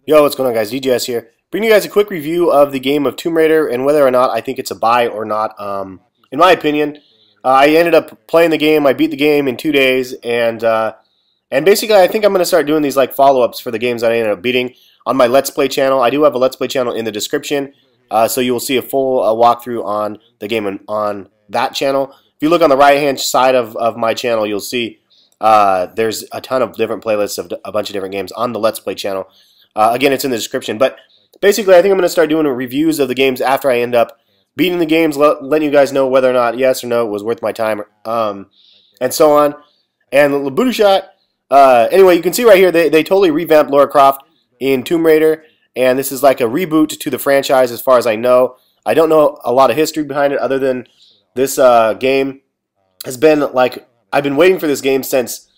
Yo, what's going on, guys? DJS here. Bringing you guys a quick review of the game of Tomb Raider and whether or not I think it's a buy or not. In my opinion, I ended up playing the game. I beat the game in 2 days, and basically, I think I'm going to start doing these like follow-ups for the games that I ended up beating on my Let's Play channel. I do have a Let's Play channel in the description, so you will see a full walkthrough on the game on that channel. If you look on the right-hand side of my channel, you'll see there's a ton of different playlists of a bunch of different games on the Let's Play channel. Again, it's in the description. But basically, I think I'm going to start doing reviews of the games after I end up beating the games, letting you guys know whether or not yes or no it was worth my time, and so on. And the booty shot. Anyway, you can see right here they totally revamped Lara Croft in Tomb Raider, and this is like a reboot to the franchise as far as I know. I don't know a lot of history behind it other than this game has been like, I've been waiting for this game since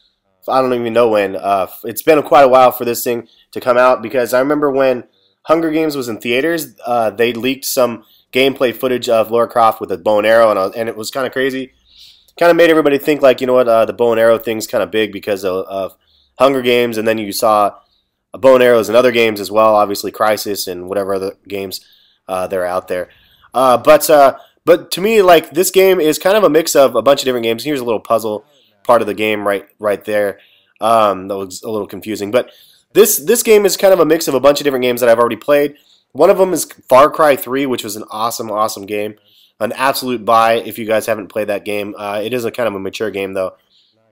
I don't even know when. It's been quite a while for this thing to come out, because I remember when Hunger Games was in theaters, they leaked some gameplay footage of Lara Croft with a bow and arrow, and it was kind of crazy. Kind of made everybody think like, you know what, the bow and arrow thing's kind of big because of Hunger Games, and then you saw bow and arrows in other games as well, obviously Crisis and whatever other games that are out there. But to me, like, this game is kind of a mix of a bunch of different games. Here's a little puzzle part of the game right there. That was a little confusing, but this game is kind of a mix of a bunch of different games that I've already played. One of them is Far Cry 3, which was an awesome game, an absolute buy if you guys haven't played that game. It is a kind of a mature game though,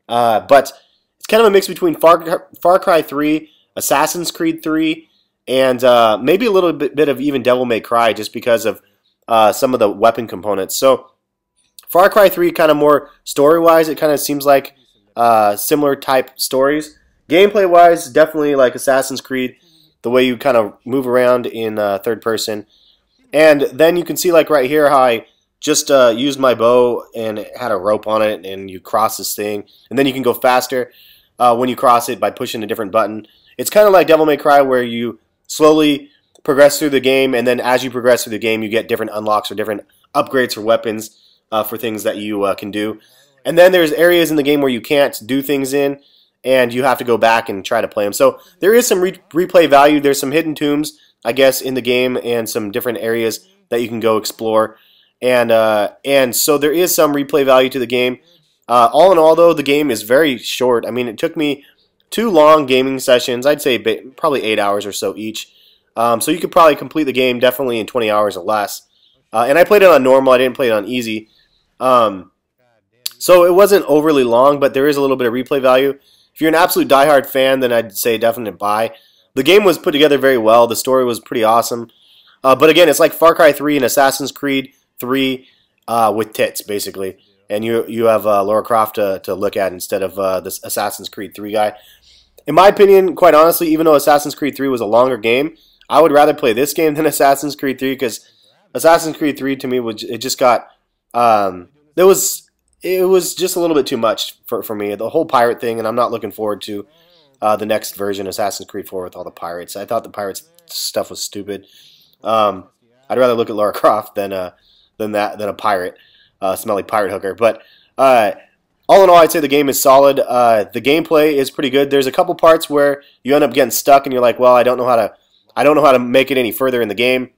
but it's kind of a mix between Far Cry 3, Assassin's Creed 3, and maybe a little bit of even Devil May Cry, just because of some of the weapon components. So Far Cry 3 kind of more story-wise, it kind of seems like similar type stories. Gameplay-wise, definitely like Assassin's Creed, the way you kind of move around in third person. And then you can see like right here how I just used my bow and it had a rope on it, and you cross this thing, and then you can go faster when you cross it by pushing a different button. It's kind of like Devil May Cry, where you slowly progress through the game, and then as you progress through the game, you get different unlocks or different upgrades for weapons for things that you can do. And then there's areas in the game where you can't do things in, and you have to go back and try to play them. So there is some replay value. There's some hidden tombs, I guess, in the game, and some different areas that you can go explore. And so there is some replay value to the game. All in all, though, the game is very short. I mean, it took me 2 long gaming sessions. I'd say probably 8 hours or so each. So you could probably complete the game definitely in 20 hours or less. And I played it on normal. I didn't play it on easy. So it wasn't overly long, but there is a little bit of replay value. If you're an absolute diehard fan, then I'd say definite buy. The game was put together very well. The story was pretty awesome. But again, it's like Far Cry 3 and Assassin's Creed 3 with tits, basically. And you have Lara Croft to look at instead of this Assassin's Creed 3 guy. In my opinion, quite honestly, even though Assassin's Creed 3 was a longer game, I would rather play this game than Assassin's Creed 3, because Assassin's Creed 3 to me, it just got it was just a little bit too much for me. The whole pirate thing, and I'm not looking forward to the next version, Assassin's Creed 4, with all the pirates. I thought the pirates stuff was stupid. I'd rather look at Lara Croft than a pirate, smelly pirate hooker. But all in all, I'd say the game is solid. The gameplay is pretty good. There's a couple parts where you end up getting stuck, and you're like, well, I don't know how to make it any further in the game,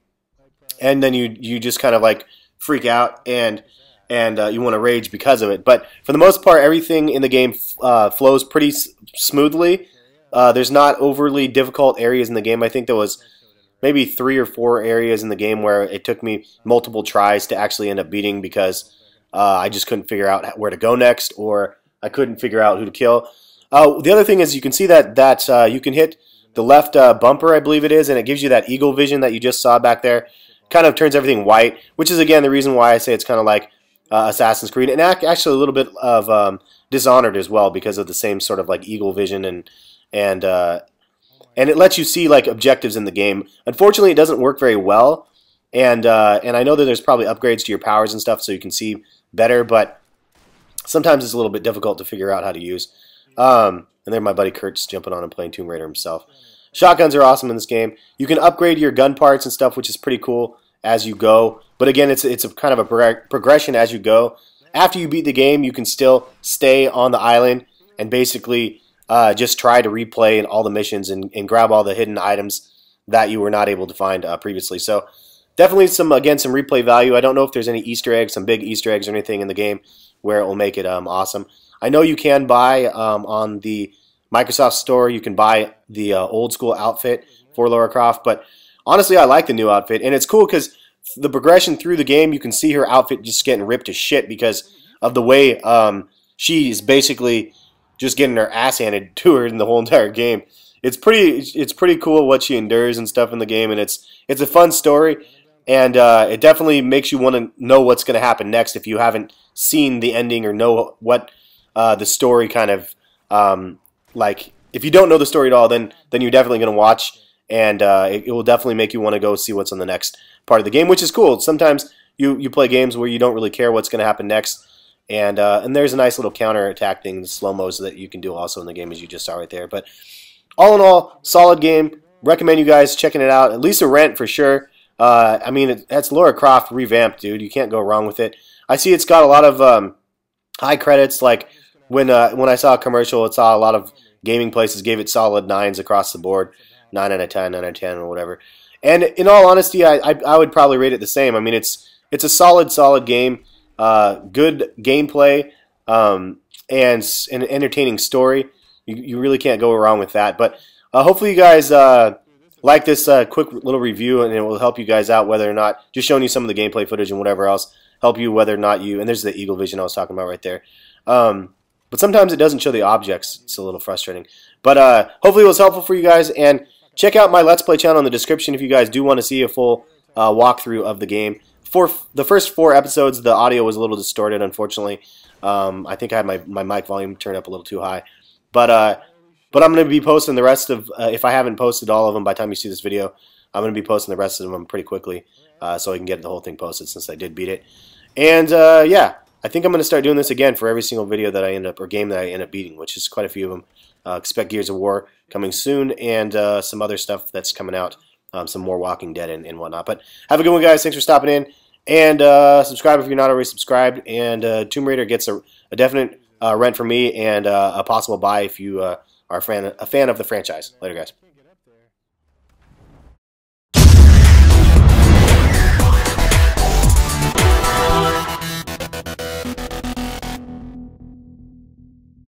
and then you just kind of like freak out and you want to rage because of it. But for the most part, everything in the game flows pretty smoothly. There's not overly difficult areas in the game. I think there was maybe 3 or 4 areas in the game where it took me multiple tries to actually end up beating, because I just couldn't figure out where to go next, or I couldn't figure out who to kill. The other thing is you can see that you can hit the left bumper, I believe it is, and it gives you that eagle vision that you just saw back there. Kind of turns everything white, which is, again, the reason why I say it's kind of like Assassin's Creed, and actually a little bit of Dishonored as well, because of the same sort of like eagle vision, and it lets you see like objectives in the game. Unfortunately, it doesn't work very well, and I know that there's probably upgrades to your powers and stuff so you can see better, but sometimes it's a little bit difficult to figure out how to use. And there my buddy Kurt's jumping on and playing Tomb Raider himself. Shotguns are awesome in this game. You can upgrade your gun parts and stuff, which is pretty cool as you go. But again, it's a kind of a progression as you go. After you beat the game, you can still stay on the island and basically just try to replay all the missions and grab all the hidden items that you were not able to find previously. So definitely some replay value. I don't know if there's any Easter eggs, some big Easter eggs or anything in the game where it will make it awesome. I know you can buy on the Microsoft Store, you can buy the old school outfit for Lara Croft, but honestly I like the new outfit, and it's cool because the progression through the game, you can see her outfit just getting ripped to shit because of the way she is basically just getting her ass handed to her in the whole entire game. It's pretty cool what she endures and stuff in the game, and it's a fun story, and it definitely makes you want to know what's going to happen next if you haven't seen the ending or know what the story kind of like. If you don't know the story at all, then you're definitely going to watch, and it will definitely make you want to go see what's on the next part of the game, which is cool. Sometimes you play games where you don't really care what's going to happen next, and there's a nice little counter attack thing, slow-mos that you can do also in the game, as you just saw right there. But all in all, solid game. Recommend you guys checking it out. At least a rent for sure. I mean, that's Lara Croft revamped, dude. You can't go wrong with it. I see it's got a lot of high credits. Like when I saw a commercial, it saw a lot of gaming places gave it solid 9s across the board, 9 out of 10, 9 out of 10, or whatever. And in all honesty, I would probably rate it the same. I mean, it's a solid game, good gameplay, and an entertaining story. You really can't go wrong with that. But hopefully you guys like this quick little review, and it will help you guys out whether or not, just showing you some of the gameplay footage and whatever else, help you whether or not you, and there's the eagle vision I was talking about right there. But sometimes it doesn't show the objects. It's a little frustrating. But hopefully it was helpful for you guys, and check out my Let's Play channel in the description if you guys do want to see a full walkthrough of the game. For the first 4 episodes, the audio was a little distorted, unfortunately. I think I had my mic volume turned up a little too high. But I'm going to be posting the rest of, if I haven't posted all of them by the time you see this video, I'm going to be posting the rest of them pretty quickly so I can get the whole thing posted since I did beat it. And yeah, I think I'm going to start doing this again for every single video that I end up, or game that I end up beating, which is quite a few of them. Expect Gears of War coming soon, and some other stuff that's coming out, some more Walking Dead and whatnot. But have a good one, guys. Thanks for stopping in. And subscribe if you're not already subscribed. And Tomb Raider gets a definite rent from me, and a possible buy if you are a fan of the franchise. Later, guys.